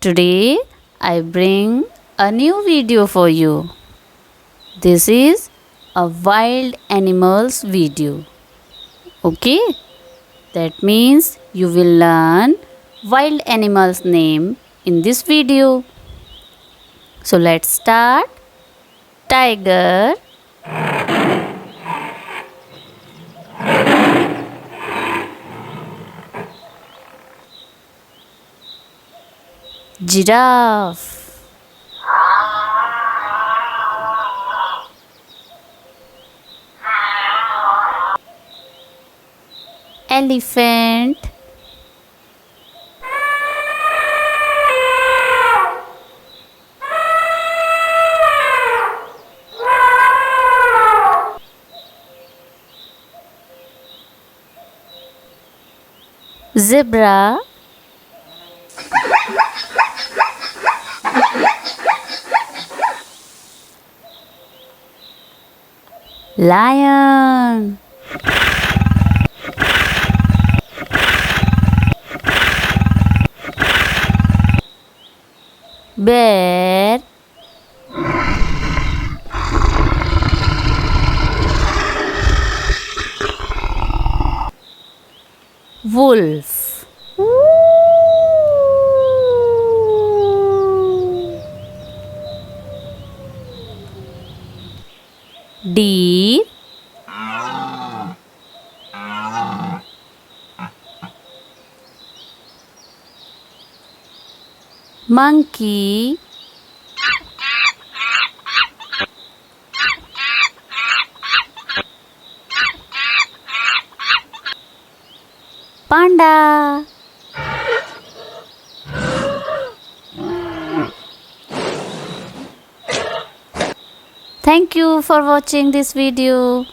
Today I bring a new video for you. This is a wild animals video. Okay? That means you will learn wild animals name in this video. So let's start. Tiger, giraffe, elephant, zebra, lion, bear, wolf. Deer, monkey, panda. Thank you for watching this video.